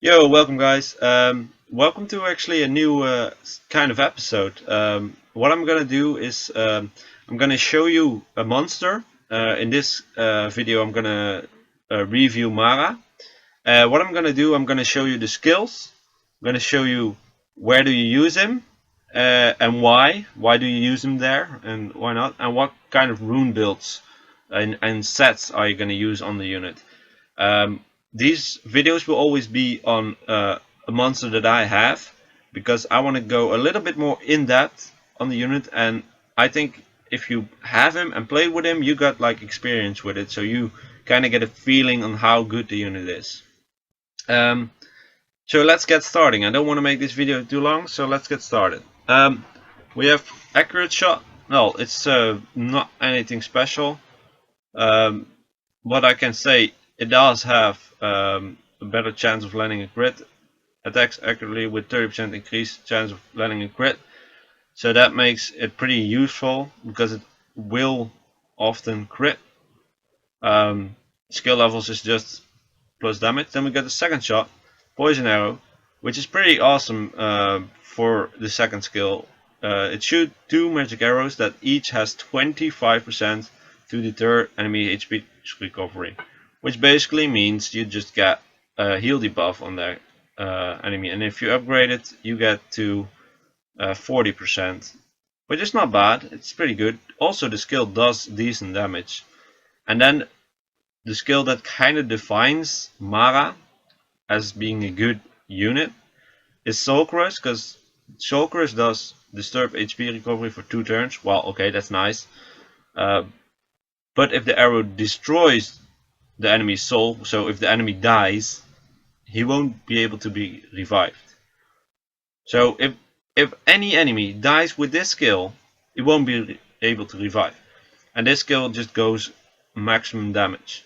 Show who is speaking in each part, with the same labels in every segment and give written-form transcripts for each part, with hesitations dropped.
Speaker 1: Yo, welcome guys. Welcome to actually a new kind of episode. What I'm gonna do is I'm gonna show you a monster. In this video, I'm gonna review Mara. What I'm gonna do, I'm gonna show you the skills. I'm gonna show you where do you use him and why. Why do you use him there and why not? And what kind of rune builds and sets are you gonna use on the unit? Um, these videos will always be on a monster that I have because I want to go a little bit more in depth on the unit, and I think if you have him and play with him, you got like experience with it, so you kind of get a feeling on how good the unit is. Um, so let's get starting. I don't want to make this video too long, so let's get started. We have accurate shot. Well, it's not anything special. Um, what I can say, it does have a better chance of landing a crit. Attacks accurately with 30% increased chance of landing a crit. So that makes it pretty useful because it will often crit. Skill levels is just plus damage. Then we get the second shot, poison arrow, which is pretty awesome for the second skill. It shoots two magic arrows that each has 25% to deter enemy HP recovery, which basically means you just get a heal debuff on that enemy, and if you upgrade it, you get to 40%, which is not bad. It's pretty good. Also, the skill does decent damage, and then the skill that kind of defines Mara as being a good unit is Soul Crush, because Soul Crush does disturb HP recovery for 2 turns. Well, okay, that's nice. But if the arrow destroys the enemy's soul, so if the enemy dies, he won't be able to be revived. So if any enemy dies with this skill, it won't be able to revive. And this skill just goes maximum damage.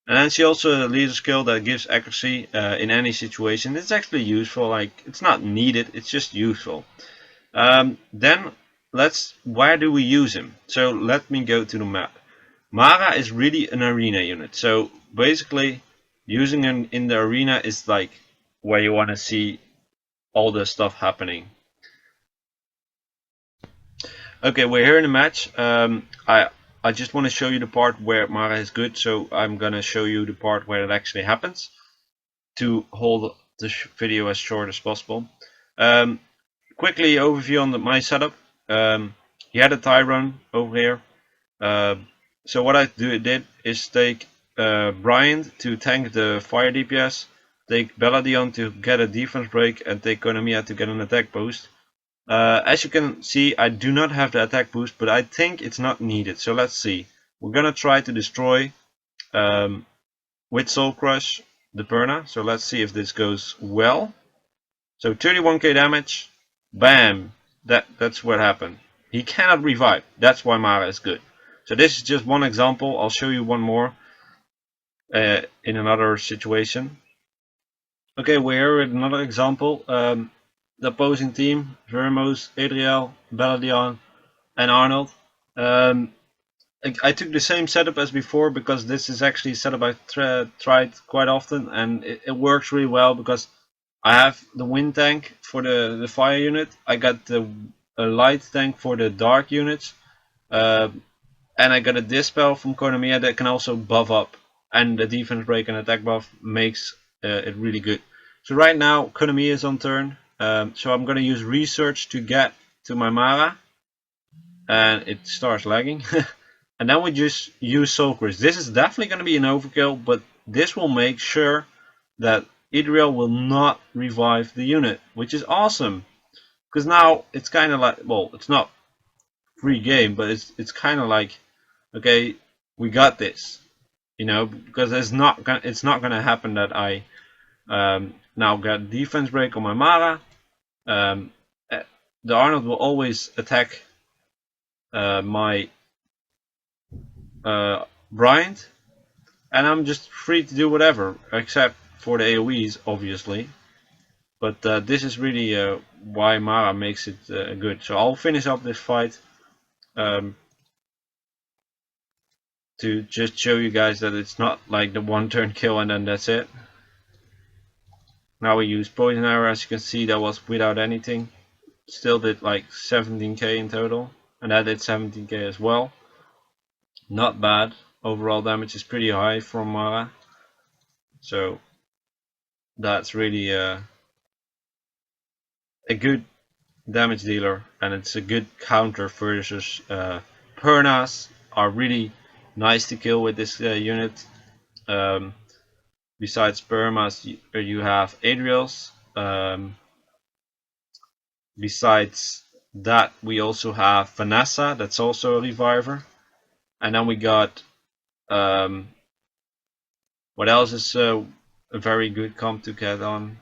Speaker 1: And then she also leaves a skill that gives accuracy in any situation. It's actually useful. Like, it's not needed, it's just useful. Then where do we use him? So let me go to the map. Mara is really an arena unit. So basically, using him in the arena is like where you want to see all the stuff happening. Okay, we're here in the match. I just want to show you the part where Mara is good, so I'm gonna show you the part where it actually happens to hold the video as short as possible. Quickly overview on my setup. He had a Tyrone over here. So what I did is take Brian to tank the fire DPS, take Belladion to get a defense break, and take Konamiya to get an attack boost. As you can see, I do not have the attack boost, but I think it's not needed. So let's see. We're gonna try to destroy with Soul Crush the Perna. So let's see if this goes well. So 31k damage. Bam. That's what happened. He cannot revive. That's why Mara is good. So this is just one example. I'll show you one more in another situation. Okay, we're here with another example. The opposing team, Vermos, Adriel, Belladion, and Arnold. I took the same setup as before because this is actually a setup I've tried quite often, and it works really well because I have the wind tank for the fire unit, I got the light tank for the dark units, and I got a dispel from Konamiya that can also buff up, and the defense break and attack buff makes it really good. So right now Konamiya is on turn. So I'm gonna use research to get to my Mara, and it starts lagging. And then we just use Soul Crush. This is definitely gonna be an overkill, but this will make sure that Idriel will not revive the unit, which is awesome. Because now it's kind of like, well, it's not free game, but it's kind of like, okay, we got this, you know, because it's not gonna happen that I now got defense break on my Mara. The Arnold will always attack my Bryant, and I'm just free to do whatever, except for the AoEs, obviously. But this is really why Mara makes it good. So I'll finish up this fight to just show you guys that it's not like the one turn kill and then that's it. Now we use poison arrow. As you can see, that was without anything. Still did like 17k in total, and that did 17k as well. Not bad. Overall damage is pretty high from Mara, so that's really a good damage dealer, and it's a good counter versus Pernas are really nice to kill with this unit. Besides Permas, you have Adriels. Besides that, we also have Vanessa, that's also a reviver. And then we got what else is a very good comp to get on?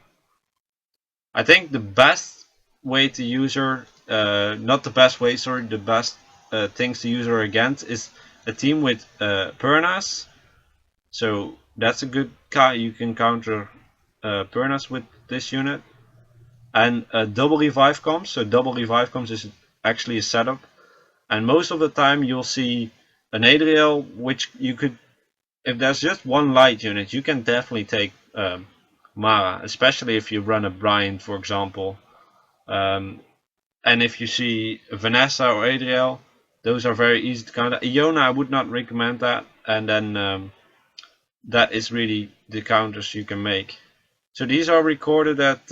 Speaker 1: I think the best way to use her, not the best way, sorry, the best things to use her against is a team with Pernas. So that's a good you can counter Pernas with this unit. And double revive comps. So double revive comps is actually a setup, and most of the time you'll see an Adriel, which you could, if there's just one light unit, you can definitely take Mara, especially if you run a Brian, for example. And if you see Vanessa or Adriel, those are very easy to counter. Iona, I would not recommend that, and then that is really the counters you can make. So these are recorded at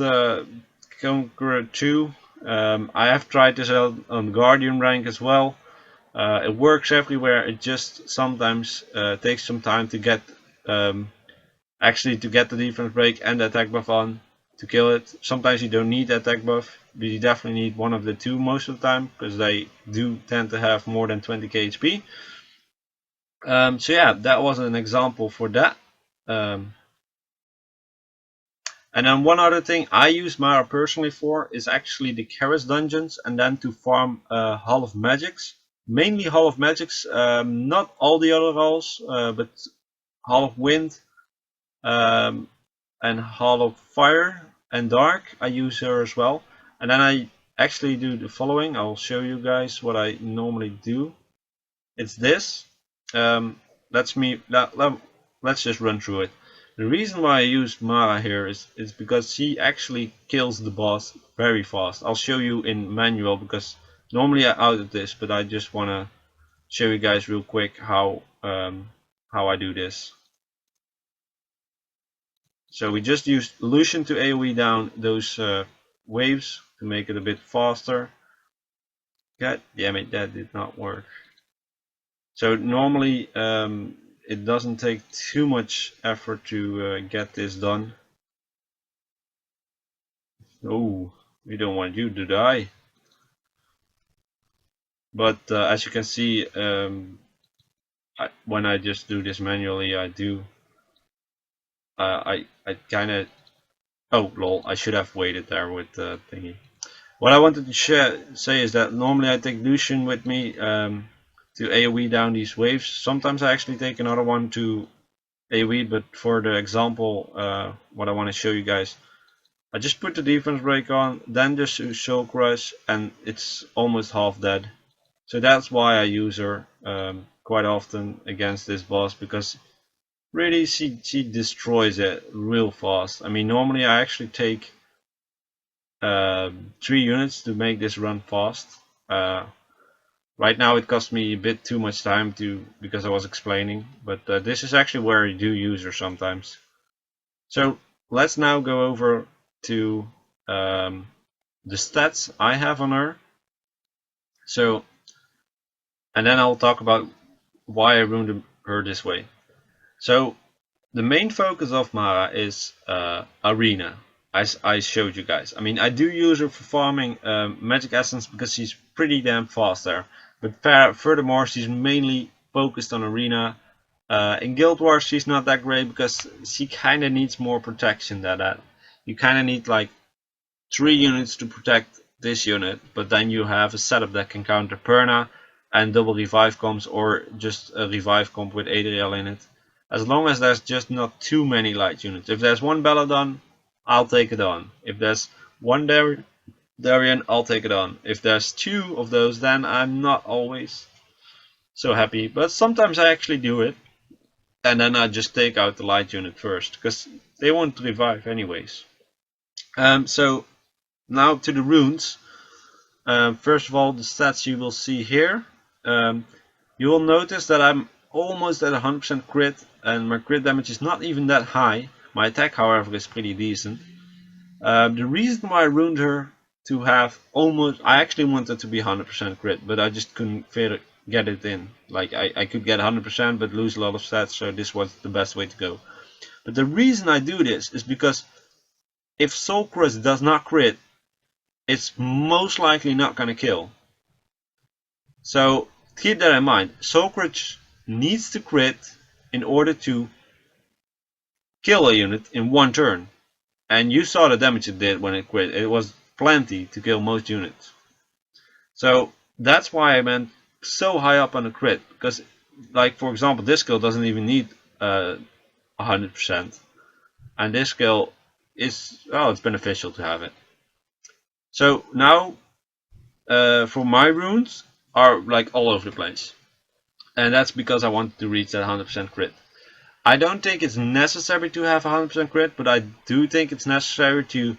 Speaker 1: Conqueror 2. I have tried this out on Guardian rank as well. It works everywhere. It just sometimes takes some time to get actually to get the defense break and the attack buff on to kill it. Sometimes you don't need the attack buff, but you definitely need one of the two most of the time, because they do tend to have more than 20k HP. So yeah, that was an example for that. And then one other thing I use Mara personally for is actually the Karis dungeons, and then to farm Hall of Magics. Mainly Hall of Magics, not all the other halls, but Hall of Wind and Hall of Fire and Dark. I use her as well. And then I actually do the following. I'll show you guys what I normally do. It's this. Let's just run through it. The reason why I use Mara here is because she actually kills the boss very fast. I'll show you in manual, because normally I out of this, but I just want to show you guys real quick how I do this. So we just use Lucian to AoE down those waves to make it a bit faster. God damn it, that did not work. So normally it doesn't take too much effort to get this done. Oh, we don't want you to die. But as you can see, when I just do this manually, I do. I kind of. Oh lol! I should have waited there with the thingy. What I wanted to say is that normally I take Lucian with me to AoE down these waves. Sometimes I actually take another one to AoE, but for the example, what I want to show you guys, I just put the defense break on, then just Soul Crush, and it's almost half dead. So that's why I use her quite often against this boss, because really she destroys it real fast. I mean, normally I actually take 3 units to make this run fast. Right now it cost me a bit too much time because I was explaining, but this is actually where I do use her sometimes. So let's now go over to the stats I have on her. So, and then I'll talk about why I ruined her this way. So the main focus of Mara is Arena, as I showed you guys. I mean, I do use her for farming magic essence because she's pretty damn fast there. But furthermore, she's mainly focused on Arena. In Guild Wars, she's not that great because she kind of needs more protection than that. You kind of need like 3 units to protect this unit, but then you have a setup that can counter Perna and double revive comps, or just a revive comp with Adriel in it. As long as there's just not too many light units. If there's one Belladon, I'll take it on. If there's one Darien, I'll take it on. If there's 2 of those, then I'm not always so happy. But sometimes I actually do it. And then I just take out the light unit first, because they won't revive anyways. So now to the runes. First of all, the stats you will see here. You will notice that I'm almost at 100% crit, and my crit damage is not even that high. My attack, however, is pretty decent. The reason why I ruined her to have almost, I actually wanted to be 100% crit, but I just couldn't get it in. Like I could get 100% but lose a lot of stats, so this was the best way to go. But the reason I do this is because if Soul Crush does not crit, it's most likely not gonna kill. So keep that in mind. Soul Crush needs to crit in order to kill a unit in one turn. And you saw the damage it did when it crit. It was plenty to kill most units. So that's why I went so high up on the crit. Because, like for example, this skill doesn't even need 100%. And this skill is, oh, it's beneficial to have it. So now, for my runes are like all over the place. And that's because I wanted to reach that 100% crit. I don't think it's necessary to have 100% crit, but I do think it's necessary to,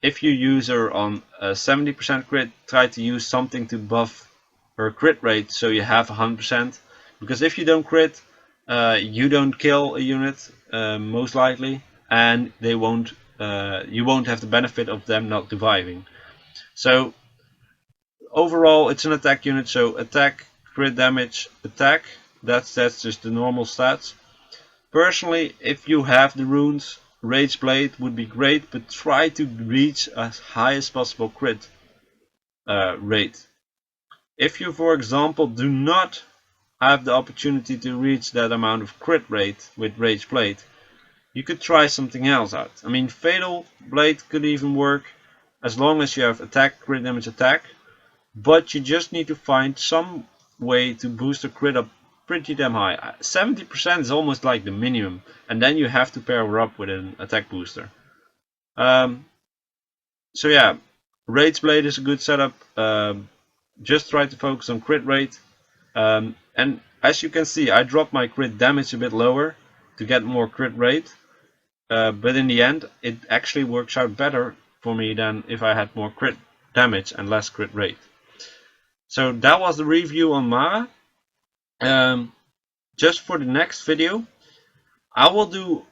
Speaker 1: if you use her on 70% crit, try to use something to buff her crit rate so you have 100%. Because if you don't crit, you don't kill a unit, most likely, and they won't. You won't have the benefit of them not reviving. So overall, it's an attack unit. So attack, crit damage, attack. That's just the normal stats. Personally, if you have the runes, Rage Blade would be great, but try to reach as high as possible crit rate. If you, for example, do not have the opportunity to reach that amount of crit rate with Rage Blade, you could try something else out. I mean, Fatal Blade could even work as long as you have attack, crit damage, attack, but you just need to find some way to boost the crit up pretty damn high. 70% is almost like the minimum, and then you have to pair her up with an attack booster. So yeah, Rage Blade is a good setup. Just try to focus on crit rate. And as you can see, I dropped my crit damage a bit lower to get more crit rate. But in the end, it actually works out better for me than if I had more crit damage and less crit rate. So that was the review on Mara. Just for the next video, I will do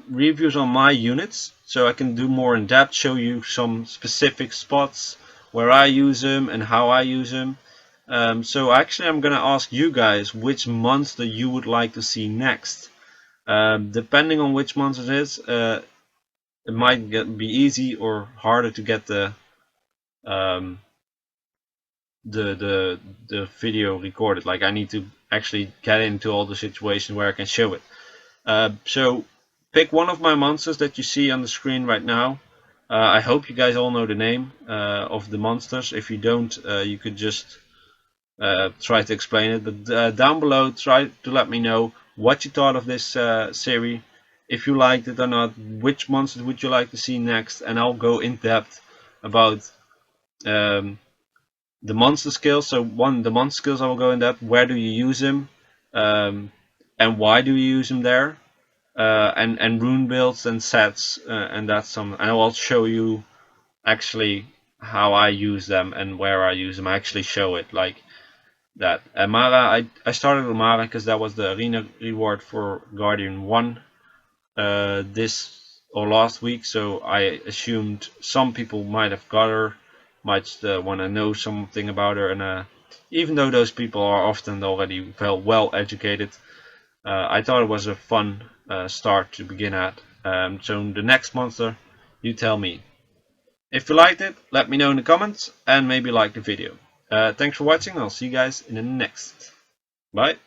Speaker 1: reviews on my units, so I can do more in depth, show you some specific spots where I use them and how I use them. So actually I'm gonna ask you guys which monster you would like to see next. Depending on which monster it is, it might be easy or harder to get the video recorded. Like I need to actually get into all the situations where I can show it. So pick one of my monsters that you see on the screen right now. I hope you guys all know the name of the monsters. If you don't, you could just try to explain it. But down below, try to let me know what you thought of this series. If you liked it or not, which monsters would you like to see next, and I'll go in depth about the monster skills. So the monster skills I will go in depth. Where do you use them, and why do you use them there? And rune builds and sets, and that's some. And I'll show you actually how I use them and where I use them. I actually show it like that. Mara, I started with Mara because that was the arena reward for Guardian 1 this or last week. So I assumed some people might have got her, might want to know something about her, and even though those people are often already well educated, I thought it was a fun start to begin at. So the next monster, you tell me. If you liked it, let me know in the comments and maybe like the video. Thanks for watching. I'll see you guys in the next. Bye.